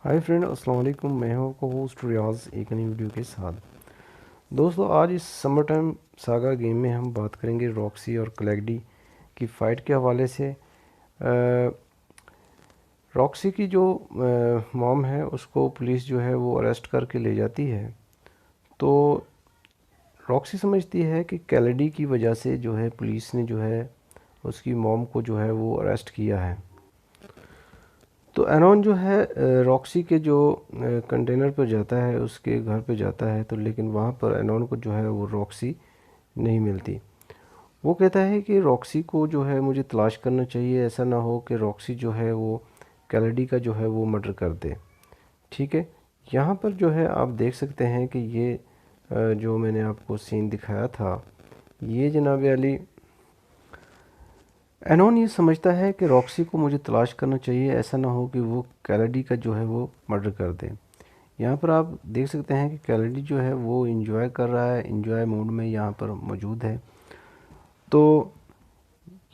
Hi friend, अस्सलाम वालेकुम। मैं हूं आपका होस्ट रियाज एक नई वीडियो के साथ। दोस्तों, आज इस समर टाइम सागा गेम में हम बात करेंगे रॉक्सी और क्लैगडी की फ़ाइट के हवाले से। रॉक्सी की जो मॉम है उसको पुलिस जो है वो अरेस्ट करके ले जाती है। तो रॉक्सी समझती है कि क्लैगडी की वजह से जो है पुलिस ने जो है उसकी मॉम को जो है वो अरेस्ट किया है। तो एनॉन जो है रॉक्सी के जो कंटेनर पर जाता है, उसके घर पे जाता है, तो लेकिन वहाँ पर एनॉन को जो है वो रॉक्सी नहीं मिलती। वो कहता है कि रॉक्सी को जो है मुझे तलाश करना चाहिए, ऐसा ना हो कि रॉक्सी जो है वो क्लैगडी का जो है वो मर्डर कर दे। ठीक है, यहाँ पर जो है आप देख सकते हैं कि ये जो मैंने आपको सीन दिखाया था, ये जनाब अली एनॉन ये समझता है कि रॉक्सी को मुझे तलाश करना चाहिए, ऐसा ना हो कि वो क्लैगडी का जो है वो मर्डर कर दे। यहाँ पर आप देख सकते हैं कि क्लैगडी जो है वो इंजॉय कर रहा है, इंजॉय मूड में यहाँ पर मौजूद है। तो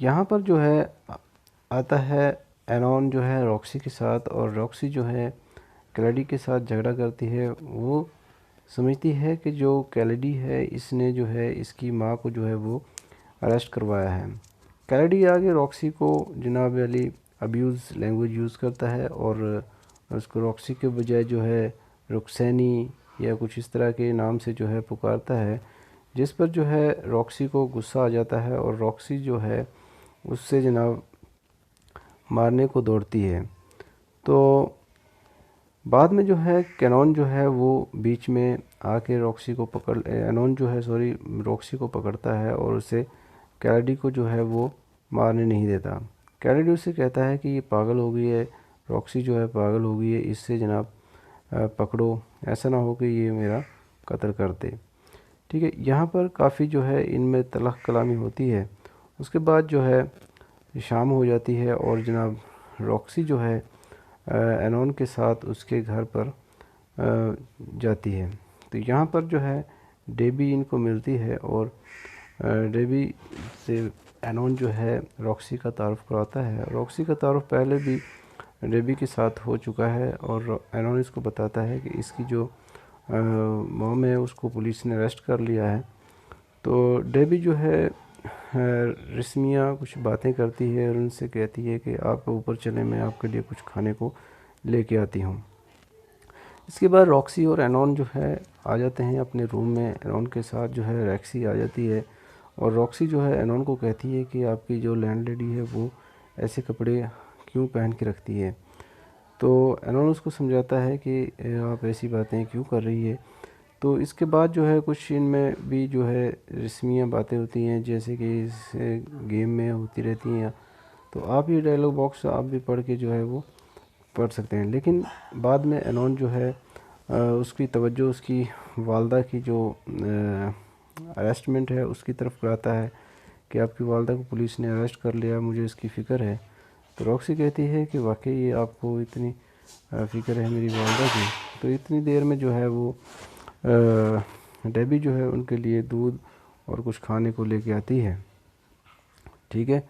यहाँ पर जो है आता है एनॉन जो है रॉक्सी के साथ, और रॉक्सी जो है क्लैगडी के साथ झगड़ा करती है। वो समझती है कि जो क्लैगडी है इसने जो है इसकी माँ को जो है वो अरेस्ट करवाया है। क्लैगडी आगे रॉक्सी को जनाब अली अब्यूज़ लैंग्वेज यूज़ करता है और उसको रॉक्सी के बजाय जो है रुक्सैनी या कुछ इस तरह के नाम से जो है पुकारता है, जिस पर जो है रॉक्सी को गुस्सा आ जाता है और रॉक्सी जो है उससे जनाब मारने को दौड़ती है। तो बाद में जो है कैनॉन जो है वो बीच में आके रॉक्सी को एनॉन जो है रॉक्सी को पकड़ता है और उसे क्लैगडी को जो है वो मारने नहीं देता। क्लैगडी उससे कहता है कि ये पागल हो गई है, रॉक्सी जो है पागल हो गई है, इससे जनाब पकड़ो, ऐसा ना हो कि ये मेरा कत्ल कर दे। ठीक है, यहाँ पर काफ़ी जो है इनमें तलख कलामी होती है। उसके बाद जो है शाम हो जाती है और जनाब रॉक्सी जो है एनॉन के साथ उसके घर पर जाती है। तो यहाँ पर जो है डेबी इनको मिलती है और डेबी से एनॉन जो है रॉक्सी का तारुफ कराता है। रॉक्सी का तारुफ पहले भी डेबी के साथ हो चुका है और एनॉन इसको बताता है कि इसकी जो मॉम है उसको पुलिस ने अरेस्ट कर लिया है। तो डेबी जो है रस्मिया कुछ बातें करती है और उनसे कहती है कि आप ऊपर चलें, मैं आपके लिए कुछ खाने को लेके आती हूँ। इसके बाद रॉक्सी और एनॉन जो है आ जाते हैं अपने रूम में। एनॉन के साथ जो है रॉक्सी आ जाती है और रॉक्सी जो है एनॉन को कहती है कि आपकी जो लैंडलेडी है वो ऐसे कपड़े क्यों पहन के रखती है। तो एनॉन उसको समझाता है कि आप ऐसी बातें क्यों कर रही है। तो इसके बाद जो है कुछ इनमें भी जो है रस्मियाँ बातें होती हैं, जैसे कि इस गेम में होती रहती हैं। तो आप ये डायलॉग बॉक्स आप भी पढ़ के जो है वो पढ़ सकते हैं। लेकिन बाद में एनॉन जो है उसकी तवज्जो उसकी वालदा की जो अरेस्टमेंट है उसकी तरफ कराता है कि आपकी वालदा को पुलिस ने अरेस्ट कर लिया, मुझे इसकी फ़िक्र है। तो रॉक्सी कहती है कि वाकई ये आपको इतनी फ़िक्र है मेरी वालदा की। तो इतनी देर में जो है वो डेबी जो है उनके लिए दूध और कुछ खाने को लेके आती है। ठीक है,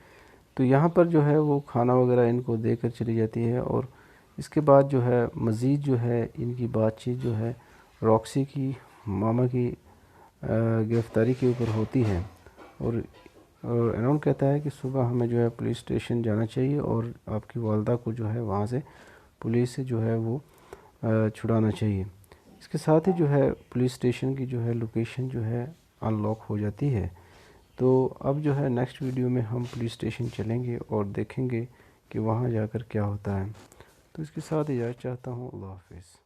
तो यहाँ पर जो है वो खाना वगैरह इनको देकर चली जाती है और इसके बाद जो है मज़ीद जो है इनकी बातचीत जो है रॉक्सी की मामा की गिरफ़्तारी के ऊपर होती है। और एनॉन कहता है कि सुबह हमें जो है पुलिस स्टेशन जाना चाहिए और आपकी वालदा को जो है वहाँ से पुलिस से जो है वो छुड़ाना चाहिए। इसके साथ ही जो है पुलिस स्टेशन की जो है लोकेशन जो है अनलॉक हो जाती है। तो अब जो है नेक्स्ट वीडियो में हम पुलिस स्टेशन चलेंगे और देखेंगे कि वहाँ जाकर क्या होता है। तो इसके साथ इजाज़त चाहता हूँ। अल्लाह हाफ़िज़।